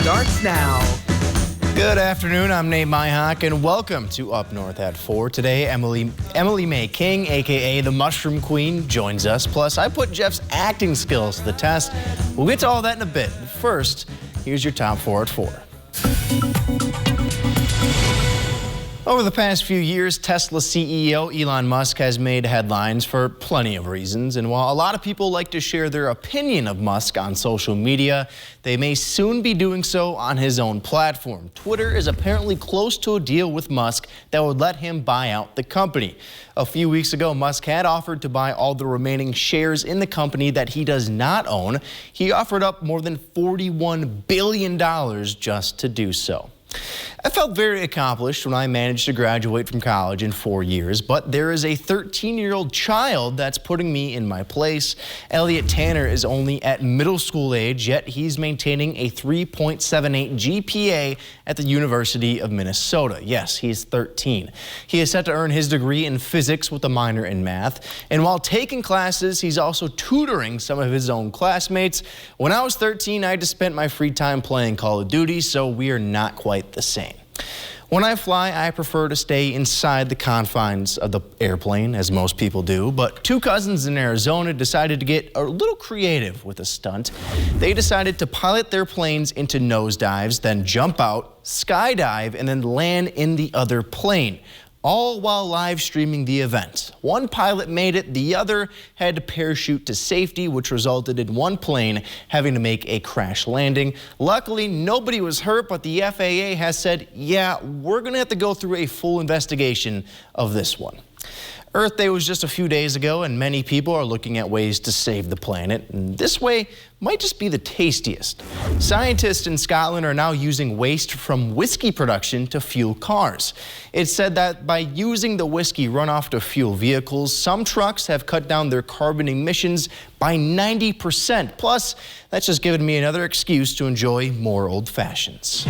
starts now. Good afternoon, I'm Nate Myhock, and welcome to Up North at 4. Today, Emily May King, a.k.a. the Mushroom Queen, joins us. Plus, I put Jeff's acting skills to the test. We'll get to all that in a bit. But first, here's your top 4 at 4. Over the past few years, Tesla CEO Elon Musk has made headlines for plenty of reasons. And while a lot of people like to share their opinion of Musk on social media, they may soon be doing so on his own platform. Twitter is apparently close to a deal with Musk that would let him buy out the company. A few weeks ago, Musk had offered to buy all the remaining shares in the company that he does not own. He offered up more than $41 billion just to do so. I felt very accomplished when I managed to graduate from college in 4 years, but there is a 13-year-old child that's putting me in my place. Elliot Tanner is only at middle school age, yet he's maintaining a 3.78 GPA at the University of Minnesota. Yes, he's 13. He is set to earn his degree in physics with a minor in math, and while taking classes, he's also tutoring some of his own classmates. When I was 13, I just spent my free time playing Call of Duty, so we are not quite the same. When I fly, I prefer to stay inside the confines of the airplane, as most people do, but two cousins in Arizona decided to get a little creative with a stunt. They decided to pilot their planes into nosedives, then jump out, skydive, and then land in the other plane, all while live streaming the event. One pilot made it, the other had to parachute to safety, which resulted in one plane having to make a crash landing. Luckily, nobody was hurt, but the FAA has said, yeah, we're gonna have to go through a full investigation of this one. Earth Day was just a few days ago, and many people are looking at ways to save the planet, and this way might just be the tastiest. Scientists in Scotland are now using waste from whiskey production to fuel cars. It's said that by using the whiskey runoff to fuel vehicles, some trucks have cut down their carbon emissions by 90%. Plus, that's just given me another excuse to enjoy more old fashions.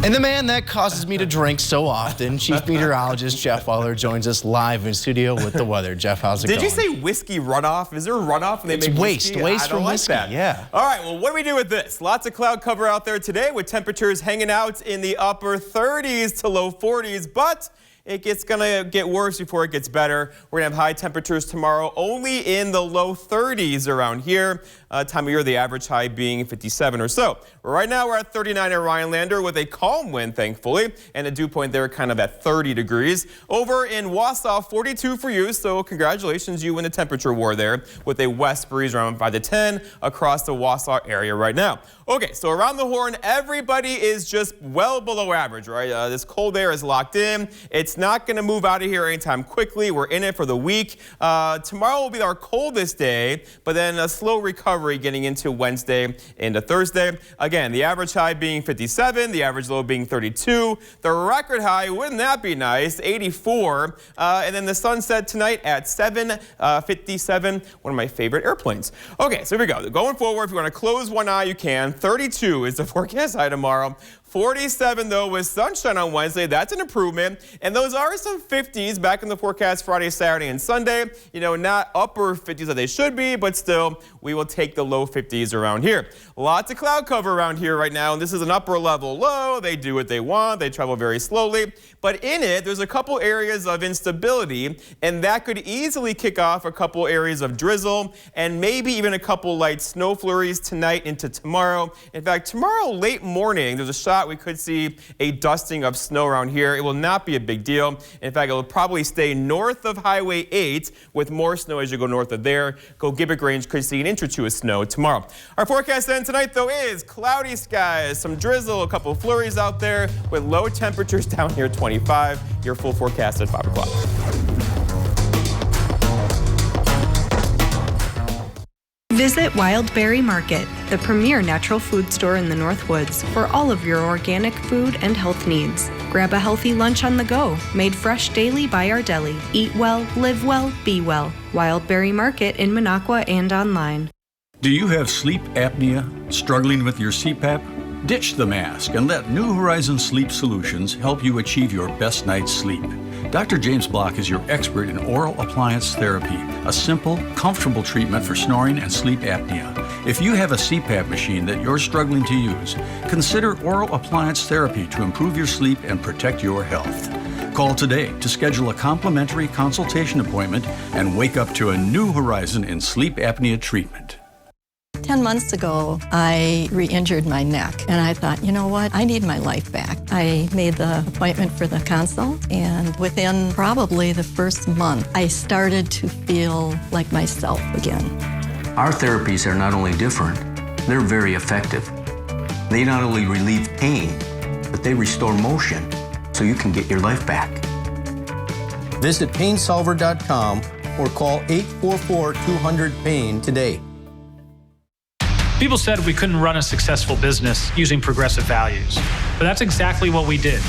And the man that causes me to drink so often, Chief Meteorologist Jeff Weller, joins us live in studio with the weather. Jeff, how's it going? Did you say whiskey runoff? Is there a runoff when they make waste? Whiskey? Waste from whiskey, that. Yeah. All right, well, what do we do with this? Lots of cloud cover out there today with temperatures hanging out in the upper 30s to low 40s, but it's gonna get worse before it gets better. We're gonna have high temperatures tomorrow, only in the low 30s around here. Time of year, the average high being 57 or so. Right now, we're at 39 at Rhinelander with a calm wind, thankfully, and a dew point there kind of at 30 degrees. Over in Wausau, 42 for you, so congratulations, you win the temperature war there with a west breeze around 5 to 10 across the Wausau area right now. Okay, so around the horn, everybody is just well below average, right? This cold air is locked in. It's not going to move out of here anytime quickly. We're in it for the week. Tomorrow will be our coldest day, but then a slow recovery getting into Wednesday into Thursday. Again, the average high being 57, the average low being 32. The record high, wouldn't that be nice, 84. And then the sunset tonight at 7:57, one of my favorite airplanes. Okay, so here we go. Going forward, if you want to close one eye, you can. 32 is the forecast high tomorrow. 47, though, with sunshine on Wednesday. That's an improvement. And those are some 50s back in the forecast Friday, Saturday, and Sunday. You know, not upper 50s that they should be, but still, we will take the low 50s around here. Lots of cloud cover around here right now, and this is an upper level low. They do what they want. They travel very slowly. But in it, there's a couple areas of instability, and that could easily kick off a couple areas of drizzle and maybe even a couple light snow flurries tonight into tomorrow. In fact, tomorrow late morning, there's a shot we could see a dusting of snow around here. It will not be a big deal. In fact, it will probably stay north of Highway 8 with more snow as you go north of there. Go Gibbet Range could see an inch or two of snow tomorrow. Our forecast then tonight, though, is cloudy skies, some drizzle, a couple of flurries out there with low temperatures down here 25. Your full forecast at 5 o'clock. Visit Wild Berry Market, the premier natural food store in the North Woods, for all of your organic food and health needs. Grab a healthy lunch on the go, made fresh daily by our deli. Eat well, live well, be well. Wild Berry Market in Minocqua and online. Do you have sleep apnea? Struggling with your CPAP? Ditch the mask and let New Horizons Sleep Solutions help you achieve your best night's sleep. Dr. James Block is your expert in oral appliance therapy, a simple, comfortable treatment for snoring and sleep apnea. If you have a CPAP machine that you're struggling to use, consider oral appliance therapy to improve your sleep and protect your health. Call today to schedule a complimentary consultation appointment and wake up to a new horizon in sleep apnea treatment. 10 months ago, I re-injured my neck, and I thought, you know what, I need my life back. I made the appointment for the consult, and within probably the first month, I started to feel like myself again. Our therapies are not only different, they're very effective. They not only relieve pain, but they restore motion, so you can get your life back. Visit painsolver.com or call 844-200-PAIN today. People said we couldn't run a successful business using progressive values, but that's exactly what we did.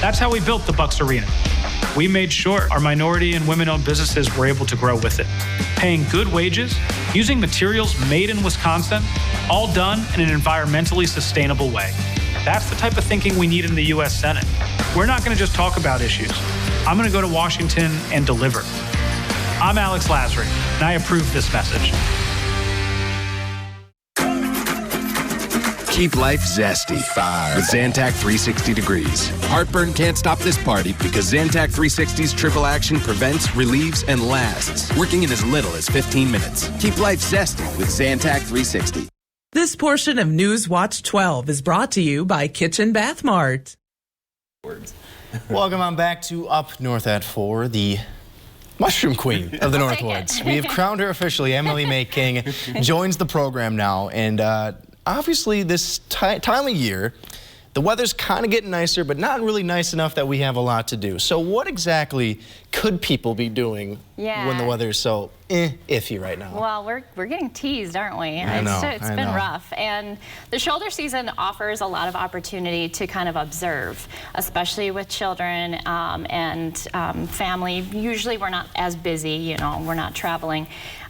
That's how we built the Bucks Arena. We made sure our minority and women-owned businesses were able to grow with it, paying good wages, using materials made in Wisconsin, all done in an environmentally sustainable way. That's the type of thinking we need in the U.S. Senate. We're not going to just talk about issues. I'm going to go to Washington and deliver. I'm Alex Lasry, and I approve this message. Keep life zesty with Zantac 360 Degrees. Heartburn can't stop this party because Zantac 360's triple action prevents, relieves, and lasts, working in as little as 15 minutes. Keep life zesty with Zantac 360. This portion of News Watch 12 is brought to you by Kitchen Bath Mart. Welcome on back to Up North at 4, the Mushroom Queen of the Northwoods. We have crowned her officially. Emily May King joins the program now, and obviously this time of year, the weather's kind of getting nicer, but not really nice enough that we have a lot to do. So what exactly could people be doing when the weather's so iffy right now? Well, we're getting teased, aren't we? It's been rough. And the shoulder season offers a lot of opportunity to kind of observe, especially with children and family. Usually we're not as busy, you know, we're not traveling.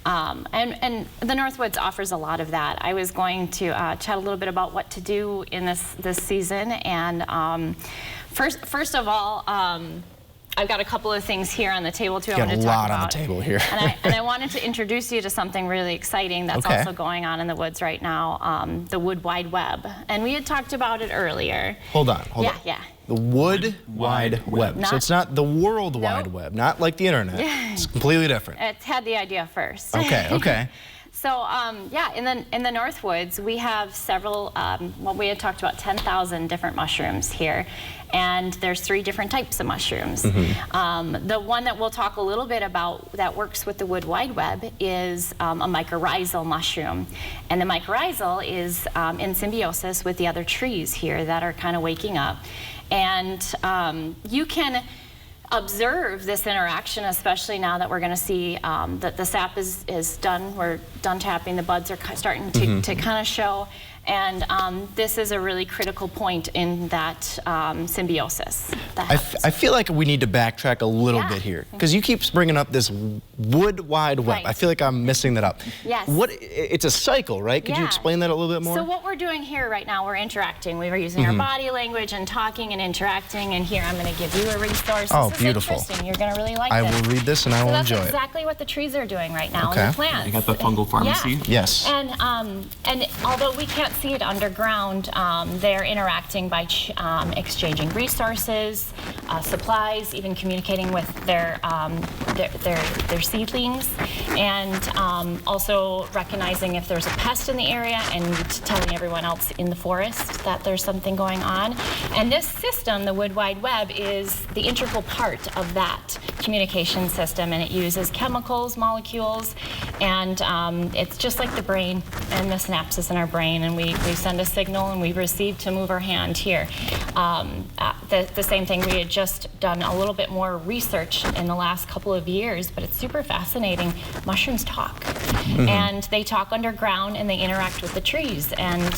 And the Northwoods offers a lot of that. I was going to chat a little bit about what to do in this season. And first of all, I've got a couple of things here on the table too. I want to talk about. A lot on the table here. and I wanted to introduce you to something really exciting that's also going on in the woods right now, the Wood Wide Web. And we had talked about it earlier. Hold on. Yeah. The Wood Wide Web. So it's not the World Wide Web, not like the internet. It's completely different. It had the idea first. Okay. So yeah, in the Northwoods, we have several, well, we had talked about 10,000 different mushrooms here, and there's 3 different types of mushrooms. The one that we'll talk a little bit about that works with the Wood Wide Web is a mycorrhizal mushroom. And the mycorrhizal is in symbiosis with the other trees here that are kind of waking up. And you can observe this interaction, especially now that we're going to see that the sap is done. We're done tapping. The buds are starting to kind of show. And this is a really critical point in that symbiosis. I feel like we need to backtrack a little bit here, because you keep bringing up this Wood Wide Web. I feel like I'm missing that up. Yes. It's a cycle, right? Could you explain that a little bit more? So what we're doing here right now, we're interacting. We were using our body language and talking and interacting, and here I'm going to give you a resource. Oh, this beautiful. Is interesting. You're going to really like this. I will read this and I will enjoy it. That's exactly what the trees are doing right now in the plants. You got the fungal pharmacy? Yeah. Yes. And although we can't see it underground, they're interacting by exchanging resources, supplies, even communicating with their seedlings, and also recognizing if there's a pest in the area and telling everyone else in the forest that there's something going on. And this system, the Wood Wide Web, is the integral part of that communication system, and it uses chemicals, molecules, and it's just like the brain and the synapses in our brain, and we send a signal and we receive to move our hand here. The same thing, we had just done a little bit more research in the last couple of years, but it's super fascinating. Mushrooms talk, and they talk underground and they interact with the trees, and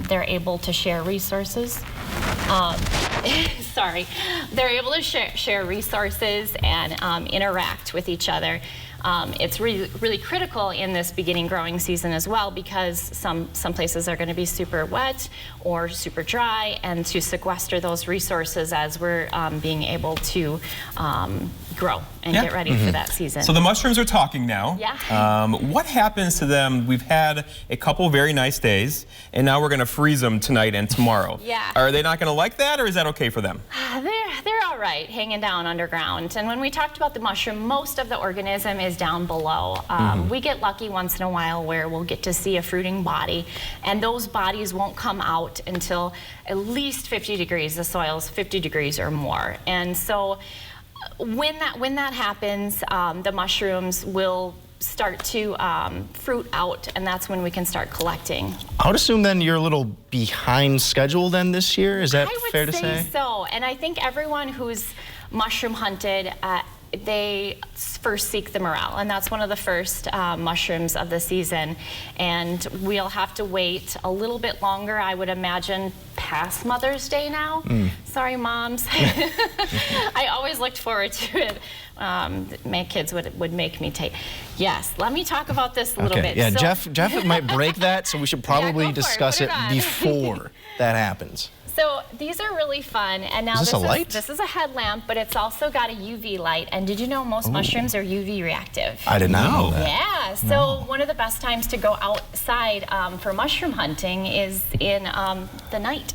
they're able to share resources. They're able to share resources and interact with each other. It's really critical in this beginning growing season as well, because some places are going to be super wet or super dry, and to sequester those resources as we're being able to grow and get ready for that season. So the mushrooms are talking now. Yeah. What happens to them? We've had a couple very nice days, and now we're going to freeze them tonight and tomorrow. Yeah. Are they not going to like that, or is that okay for them? They're all right hanging down underground. And when we talked about the mushroom, most of the organism is down below. We get lucky once in a while where we'll get to see a fruiting body, and those bodies won't come out until at least 50 degrees. The soil's 50 degrees or more. And so when that happens, the mushrooms will start to fruit out, and that's when we can start collecting. I would assume then you're a little behind schedule then this year. Is that fair to say? I would say so, and I think everyone who's mushroom hunted, they first seek the morel, and that's one of the first mushrooms of the season. And we'll have to wait a little bit longer, I would imagine, past Mother's Day now. Sorry, moms. I always looked forward to it. My kids would make me take. Yes, let me talk about this a little bit. Yeah, So, Jeff might break that, so we should probably discuss it before that happens. So these are really fun, and now Is this a light? This is a headlamp, but it's also got a UV light. And did you know most mushrooms are UV reactive? I did not know that. Yeah. So one of the best times to go outside for mushroom hunting is in the night,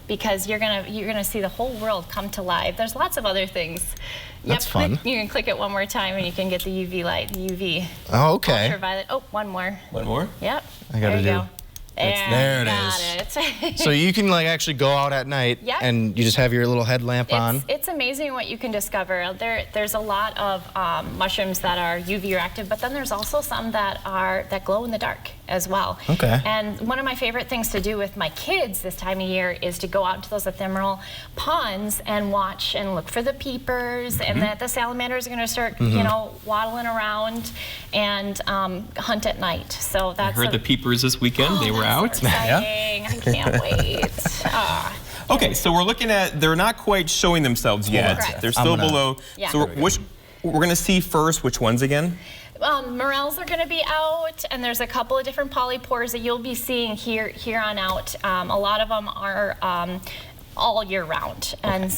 because you're gonna see the whole world come to life. There's lots of other things. That's fun. You can click it one more time, and you can get the UV light, the UV. Oh, okay. Ultraviolet. Oh, one more. One more? Yep. I gotta there you do. go. There it is. So you can like actually go out at night and you just have your little headlamp on. It's amazing what you can discover. There's a lot of mushrooms that are UV reactive, but then there's also some that glow in the dark as well. Okay. And one of my favorite things to do with my kids this time of year is to go out into those ephemeral ponds and watch and look for the peepers, and that the salamanders are going to start, you know, waddling around and hunt at night. So that's. I heard the peepers this weekend. They were out. So exciting. I can't wait. Okay, so we're looking at, they're not quite showing themselves yet. Correct. They're still below. Yeah. So we're going to see first which ones again? Morels are going to be out, and there's a couple of different polypores that you'll be seeing here on out. A lot of them are all year round, and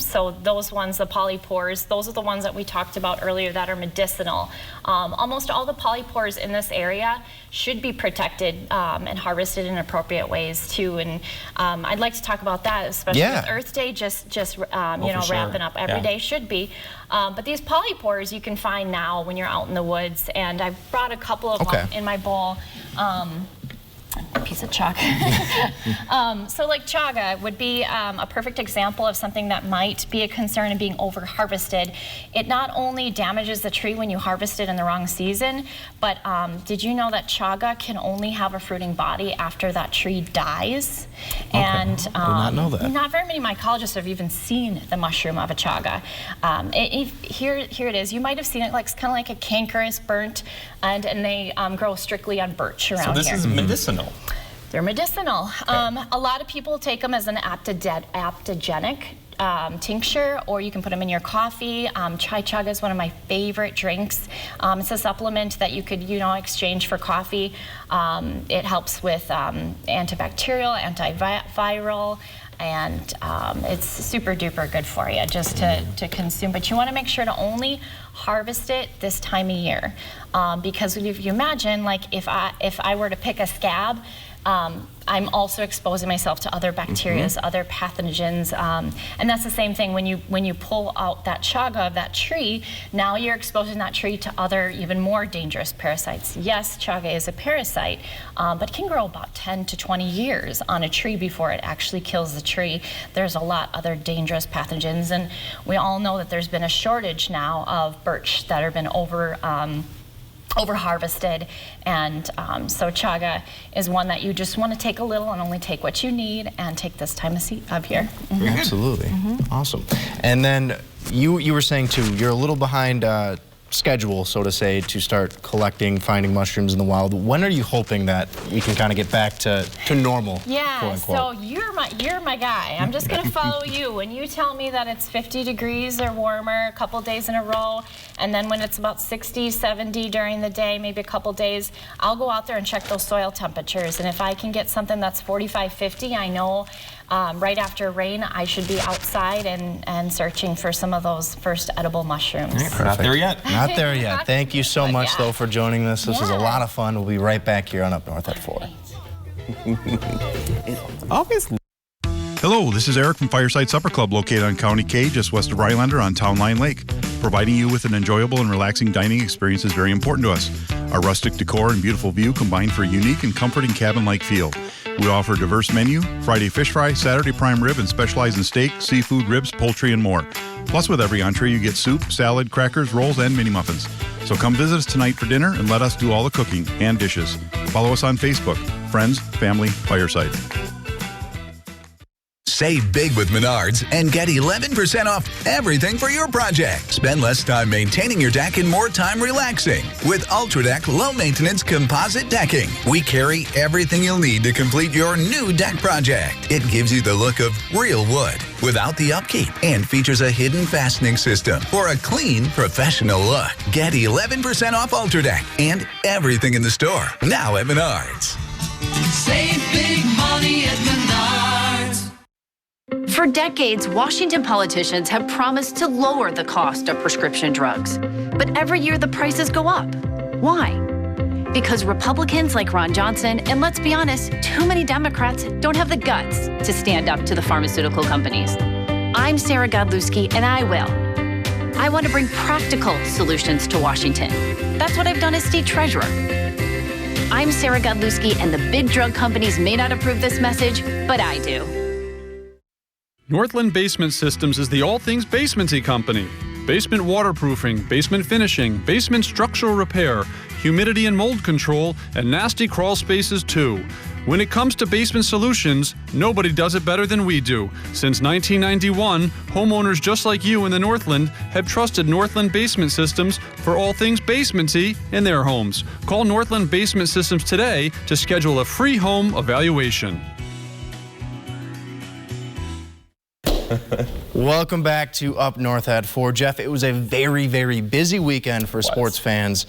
so those ones, the polypores, those are the ones that we talked about earlier that are medicinal. Almost all the polypores in this area should be protected and harvested in appropriate ways too, and I'd like to talk about that, especially with Earth Day just you know, wrapping up. Every day should be. But these polypores you can find now when you're out in the woods, and I brought a couple of them in my bowl. A piece of chaga. So like chaga would be a perfect example of something that might be a concern in being over harvested. It not only damages the tree when you harvest it in the wrong season, but did you know that chaga can only have a fruiting body after that tree dies? And I did not know that. Not very many mycologists have even seen the mushroom of a chaga. Here it is. You might have seen it, like kind of like a cankerous burnt, and they grow strictly on birch around here. So this is medicinal. They're medicinal. A lot of people take them as an aptogenic tincture, or you can put them in your coffee. Chai chaga is one of my favorite drinks. It's a supplement that you could, you know, exchange for coffee. It helps with antibacterial, antiviral, and it's super duper good for you just to consume. But you want to make sure to only harvest it this time of year, because if you imagine, like if I were to pick a scab, I'm also exposing myself to other bacteria, other pathogens, and that's the same thing when you pull out that chaga of that tree. Now you're exposing that tree to other, even more dangerous parasites. Yes, chaga is a parasite, but it can grow about 10 to 20 years on a tree before it actually kills the tree. There's a lot other dangerous pathogens, and we all know that there's been a shortage now of birch that have been over harvested, and so chaga is one that you just want to take a little and only take what you need, and take this time of year. Absolutely. Awesome. And then you were saying too, you're a little behind schedule, so to say, to start collecting, finding mushrooms in the wild. When are you hoping that you can kind of get back to normal? Yeah, quote unquote? so you're my guy. I'm just gonna follow you. When you tell me that it's 50 degrees or warmer a couple days in a row, and then when it's about 60, 70 during the day, maybe a couple days, I'll go out there and check those soil temperatures. And if I can get something that's 45, 50, I know right after rain, I should be outside and searching for some of those first edible mushrooms. Not there yet. Not there yet. Thank you so much, Yeah. though, for joining us. This was a lot of fun. We'll be right back here on Up North at 4. Obviously. Hello, this is Eric from Fireside Supper Club, located on County K, just west of Rhinelander on Town Line Lake. Providing you with an enjoyable and relaxing dining experience is very important to us. Our rustic decor and beautiful view combine for a unique and comforting cabin-like feel. We offer a diverse menu: Friday fish fry, Saturday prime rib, and specialize in steak, seafood, ribs, poultry, and more. Plus, with every entree, you get soup, salad, crackers, rolls, and mini muffins. So come visit us tonight for dinner and let us do all the cooking and dishes. Follow us on Facebook, Friends, Family, Fireside. Save big with Menards and get 11% off everything for your project. Spend less time maintaining your deck and more time relaxing with Ultra Deck Low Maintenance Composite Decking. We carry everything you'll need to complete your new deck project. It gives you the look of real wood without the upkeep and features a hidden fastening system for a clean, professional look. Get 11% off Ultra Deck and everything in the store now at Menards. Save big money at Menards. For decades, Washington politicians have promised to lower the cost of prescription drugs. But every year the prices go up. Why? Because Republicans like Ron Johnson, and let's be honest, too many Democrats don't have the guts to stand up to the pharmaceutical companies. I'm Sarah Godlewski, and I will. I want to bring practical solutions to Washington. That's what I've done as state treasurer. I'm Sarah Godlewski, and the big drug companies may not approve this message, but I do. Northland Basement Systems is the all things basementy company. Basement waterproofing, basement finishing, basement structural repair, humidity and mold control, and nasty crawl spaces too. When it comes to basement solutions, nobody does it better than we do. Since 1991, homeowners just like you in the Northland have trusted Northland Basement Systems for all things basementy in their homes. Call Northland Basement Systems today to schedule a free home evaluation. Welcome back to Up North at 4. Jeff, it was a very, very busy weekend for sports fans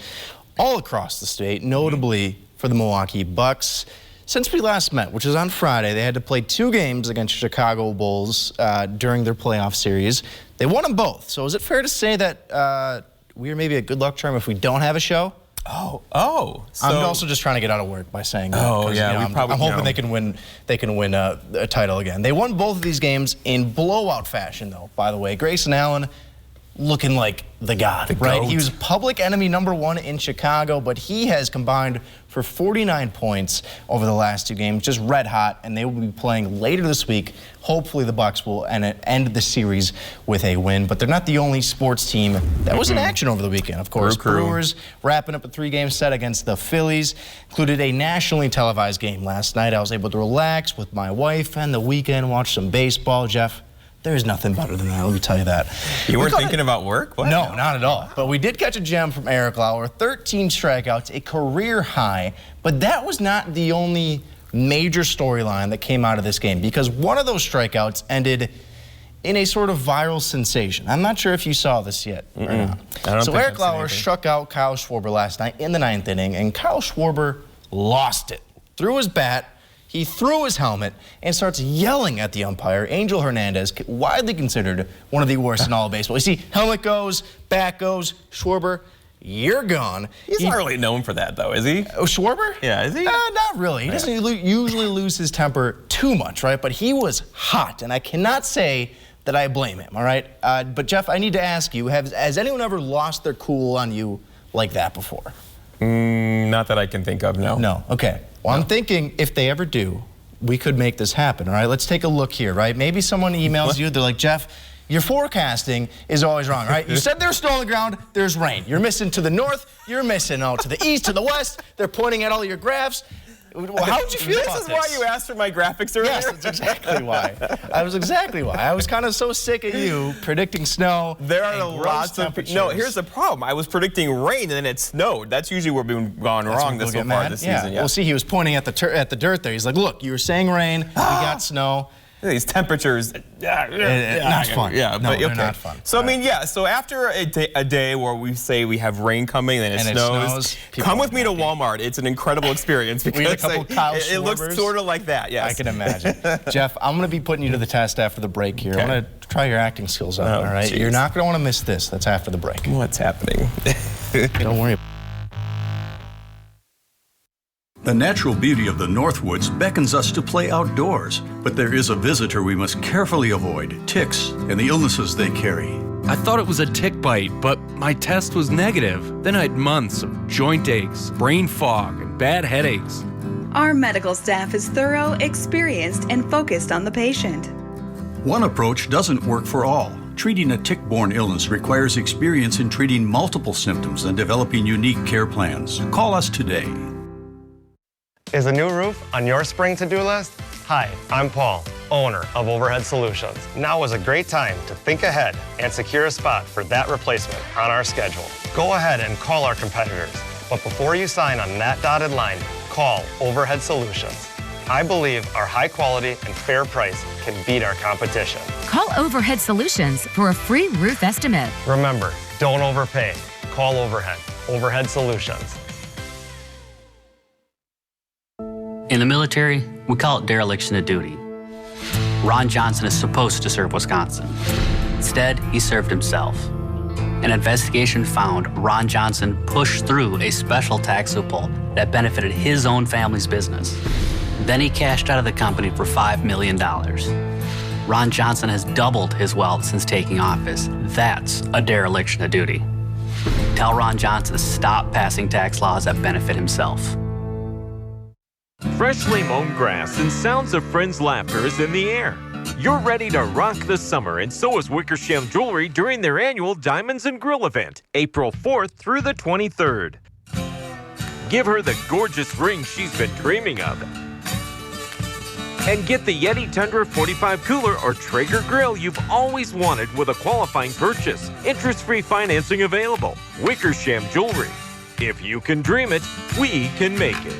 all across the state, notably for the Milwaukee Bucks. Since we last met, which was on Friday, they had to play 2 games against Chicago Bulls during their playoff series. They won them both. So is it fair to say that we are maybe a good luck charm if we don't have a show? So I'm also just trying to get out of work by saying that. Oh, yeah, I'm hoping they can win. They can win a title again. They won both of these games in blowout fashion, though. By the way, Grayson Allen looking like the god, right? He was public enemy #1 in Chicago, but he has combined for 49 points over the last 2 games, just red hot, and they will be playing later this week. Hopefully the Bucks will end the series with a win, but they're not the only sports team that was in action over the weekend. Of course, Brewers wrapping up a 3-game set against the Phillies, included a nationally televised game last night. I was able to relax with my wife and the weekend, watch some baseball. Jeff, there's nothing better than that, let me tell you that. You weren't thinking about work? What? No, not at all. But we did catch a gem from Eric Lauer, 13 strikeouts, a career high. But that was not the only major storyline that came out of this game, because one of those strikeouts ended in a sort of viral sensation. I'm not sure if you saw this yet or not. So Eric Lauer struck out Kyle Schwarber last night in the 9th inning, and Kyle Schwarber lost it. Threw his bat, he threw his helmet, and starts yelling at the umpire, Angel Hernandez, widely considered one of the worst in all of baseball. You see, helmet goes, bat goes, Schwarber, you're gone. He's not really known for that, though, is he? Oh, Schwarber? Yeah, is he? Not really. He doesn't usually lose his temper too much, right? But he was hot, and I cannot say that I blame him, all right? But, Jeff, I need to ask you, has anyone ever lost their cool on you like that before? Not that I can think of, no. No, okay. Well, I'm thinking if they ever do, we could make this happen, all right? Let's take a look here, right? Maybe someone emails you, they're like, Jeff, your forecasting is always wrong, right? You said there's snow on the ground, there's rain. You're missing to the north, you're missing out to the east, to the west. They're pointing at all your graphs. Well, how would you feel about this? This is why you asked for my graphics earlier? Yes, that's exactly why. I was kind of so sick of you predicting snow. There are lots of... No, here's the problem. I was predicting rain and then it snowed. That's usually what's been gone wrong so far this season. Yeah. Well, see, he was pointing at the dirt there. He's like, look, you were saying rain, we got snow. These temperatures, not fun. Yeah, no, but they're not fun. So I mean, yeah. So after a day where we say we have rain coming and it snows, come with me to Walmart. It's an incredible experience because we had a couple it looks sort of like that. Yes, I can imagine. Jeff, I'm going to be putting you to the test after the break here. I'm going to try your acting skills out. All right, you're not going to want to miss this. That's after the break. What's happening? Don't worry. The natural beauty of the Northwoods beckons us to play outdoors, but there is a visitor we must carefully avoid: ticks and the illnesses they carry. I thought it was a tick bite, but my test was negative. Then I had months of joint aches, brain fog, and bad headaches. Our medical staff is thorough, experienced, and focused on the patient. One approach doesn't work for all. Treating a tick-borne illness requires experience in treating multiple symptoms and developing unique care plans. Call us today. Is a new roof on your spring to-do list? Hi, I'm Paul, owner of Overhead Solutions. Now is a great time to think ahead and secure a spot for that replacement on our schedule. Go ahead and call our competitors, but before you sign on that dotted line, call Overhead Solutions. I believe our high quality and fair price can beat our competition. Call Overhead Solutions for a free roof estimate. Remember, don't overpay. Call Overhead. Overhead Solutions. In the military, we call it dereliction of duty. Ron Johnson is supposed to serve Wisconsin. Instead, he served himself. An investigation found Ron Johnson pushed through a special tax loophole that benefited his own family's business. Then he cashed out of the company for $5 million. Ron Johnson has doubled his wealth since taking office. That's a dereliction of duty. Tell Ron Johnson to stop passing tax laws that benefit himself. Freshly mown grass and sounds of friends' laughter is in the air. You're ready to rock the summer, and so is Wickersham Jewelry during their annual Diamonds and Grill event, April 4th through the 23rd. Give her the gorgeous ring she's been dreaming of. And get the Yeti Tundra 45 cooler or Traeger grill you've always wanted with a qualifying purchase. Interest-free financing available. Wickersham Jewelry. If you can dream it, we can make it.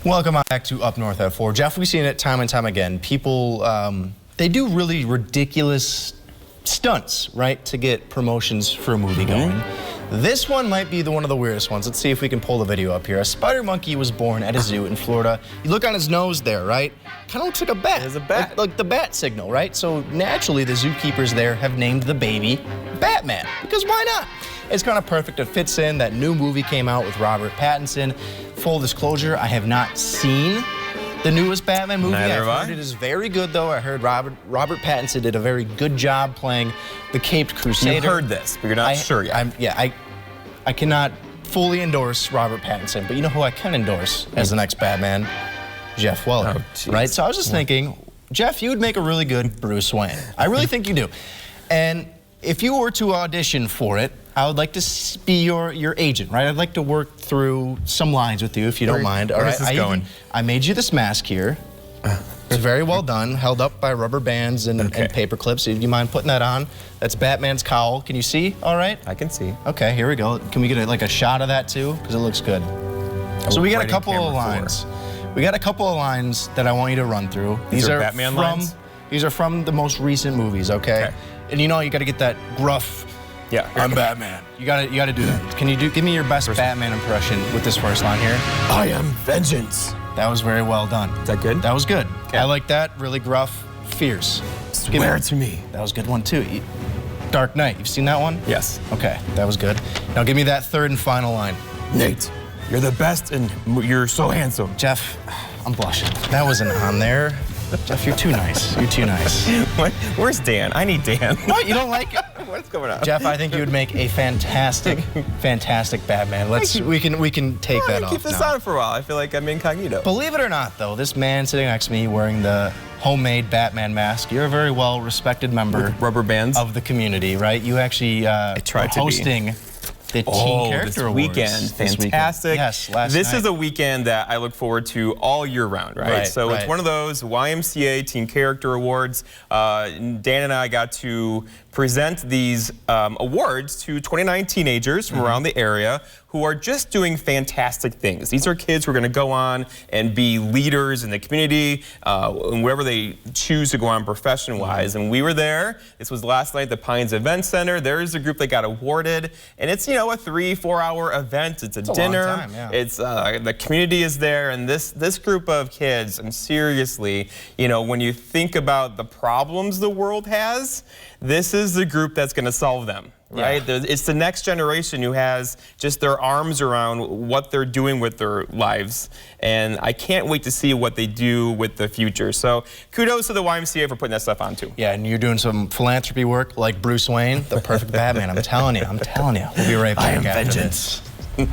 Welcome back to Up North at 4. Jeff, we've seen it time and time again. People, they do really ridiculous stunts, right, to get promotions for a movie going. This one might be one of the weirdest ones. Let's see if we can pull the video up here. A spider monkey was born at a zoo in Florida. You look on his nose there, right? Kind of looks like a bat. It's a bat. Like the bat signal, right? So naturally, the zookeepers there have named the baby Batman, because why not? It's kind of perfect. It fits in. That new movie came out with Robert Pattinson. Full disclosure, I have not seen the newest Batman movie. I've heard it is very good, though. I heard Robert Pattinson did a very good job playing the Caped Crusader. You've heard this, but you're not sure yet. I cannot fully endorse Robert Pattinson, but you know who I can endorse as the next Batman? Jeff Weller, right? So I was just thinking, Jeff, you would make a really good Bruce Wayne. I really think you do. And if you were to audition for it, I would like to be your agent, right? I'd like to work through some lines with you, if you don't mind. All right. I made you this mask here. It's very well done, held up by rubber bands and paper clips. Do you mind putting that on? That's Batman's cowl. Can you see? All right. I can see. Okay, here we go. Can we get a shot of that too? Because it looks good. So we got a couple of lines. We got a couple of lines that I want you to run through. These are Batman lines? These are from the most recent movies, okay? And you know you got to get that gruff. Yeah, I'm Batman. You gotta do that. Can you give me your best Batman impression with this first line here? I am vengeance. That was very well done. Is that good? That was good. Okay. I like that. Really gruff, fierce. Swear to me. That was a good one too. Dark Knight. You've seen that one? Yes. Okay, that was good. Now give me that third and final line. Nate, you're the best and you're so handsome. Jeff, I'm blushing. That wasn't on there. Jeff, you're too nice. You're too nice. What? Where's Dan? I need Dan. What? You don't like it? What's going on? Jeff, I think you would make a fantastic Batman. We can take that off. Keep this on for a while. I feel like I'm incognito. Believe it or not, though, this man sitting next to me wearing the homemade Batman mask, you're a very well-respected member with rubber bands of the community, right? You actually I tried to hosting the Teen Character Awards. Weekend. Fantastic. Yes, last This night. is a weekend that I look forward to all year round, right? So it's one of those YMCA Teen Character Awards. Dan and I got to present these awards to 29 teenagers from around the area who are just doing fantastic things. These are kids who are going to go on and be leaders in the community, and wherever they choose to go on profession-wise. And we were there. This was last night at the Pines Event Center. There's a group that got awarded, and it's, you know, a 3-4 hour event. It's a dinner. Long time, yeah. It's the community is there, and this group of kids, and seriously, you know, when you think about the problems the world has, this is the group that's going to solve them, right? It's the next generation who has just their arms around what they're doing with their lives, and I can't wait to see what they do with the future. So kudos to the YMCA for putting that stuff on too. Yeah, and you're doing some philanthropy work like Bruce Wayne, the perfect Batman. I'm telling you. We'll be right back. I am after vengeance. this.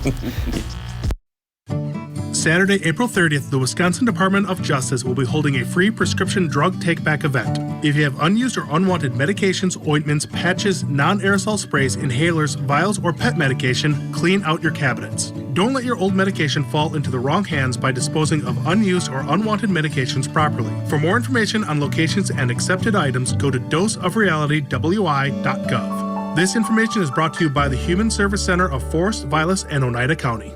Saturday, April 30th, the Wisconsin Department of Justice will be holding a free prescription drug take-back event. If you have unused or unwanted medications, ointments, patches, non-aerosol sprays, inhalers, vials, or pet medication, clean out your cabinets. Don't let your old medication fall into the wrong hands by disposing of unused or unwanted medications properly. For more information on locations and accepted items, go to doseofrealitywi.gov. This information is brought to you by the Human Service Center of Forest, Vilas, and Oneida County.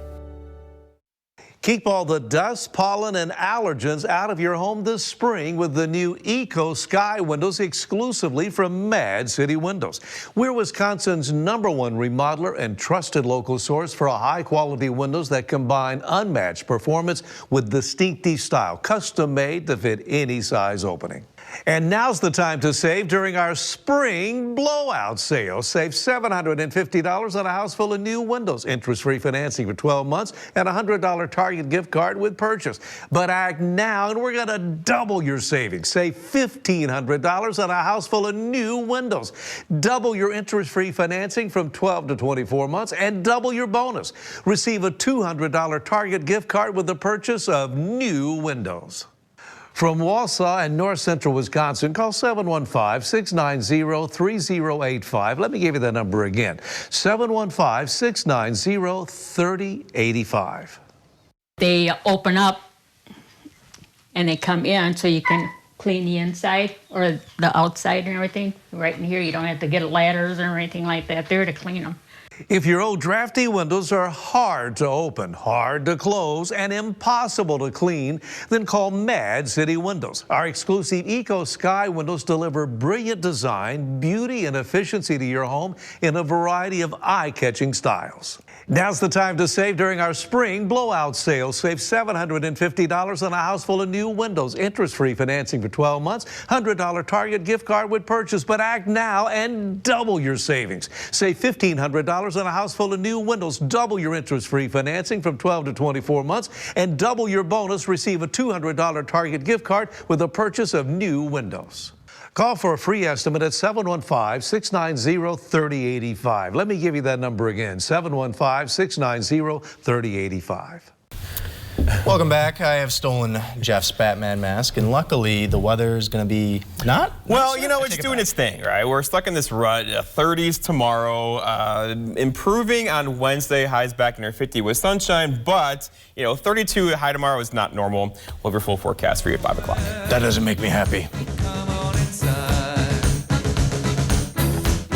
Keep all the dust, pollen, and allergens out of your home this spring with the new Eco Sky windows exclusively from Mad City Windows. We're Wisconsin's #1 remodeler and trusted local source for high-quality windows that combine unmatched performance with distinctive style, custom-made to fit any size opening. And now's the time to save during our spring blowout sale. Save $750 on a house full of new windows, interest-free financing for 12 months, and a $100 Target gift card with purchase. But act now, and we're going to double your savings. Save $1,500 on a house full of new windows. Double your interest-free financing from 12 to 24 months, and double your bonus. Receive a $200 Target gift card with the purchase of new windows. From Wausau and North Central Wisconsin, call 715-690-3085. Let me give you that number again, 715-690-3085. They open up and they come in so you can clean the inside or the outside and everything. Right in here, you don't have to get ladders or anything like that there to clean them. If your old drafty windows are hard to open, hard to close, and impossible to clean, then call Mad City Windows. Our exclusive Eco Sky windows deliver brilliant design, beauty, and efficiency to your home in a variety of eye-catching styles. Now's the time to save during our spring blowout sale. Save $750 on a house full of new windows, interest-free financing for 12 months, $100 Target gift card with purchase. But act now and double your savings. Save $1,500 on a house full of new windows, double your interest-free financing from 12 to 24 months, and double your bonus. Receive a $200 Target gift card with the purchase of new windows. Call for a free estimate at 715-690-3085. Let me give you that number again, 715-690-3085. Welcome back. I have stolen Jeff's Batman mask, and luckily the weather is going to be not. Well, you know, it's doing its thing, right? We're stuck in this rut. 30s tomorrow, improving on Wednesday, highs back near 50 with sunshine, but, you know, 32 high tomorrow is not normal. We'll have your full forecast for you at 5 o'clock. That doesn't make me happy.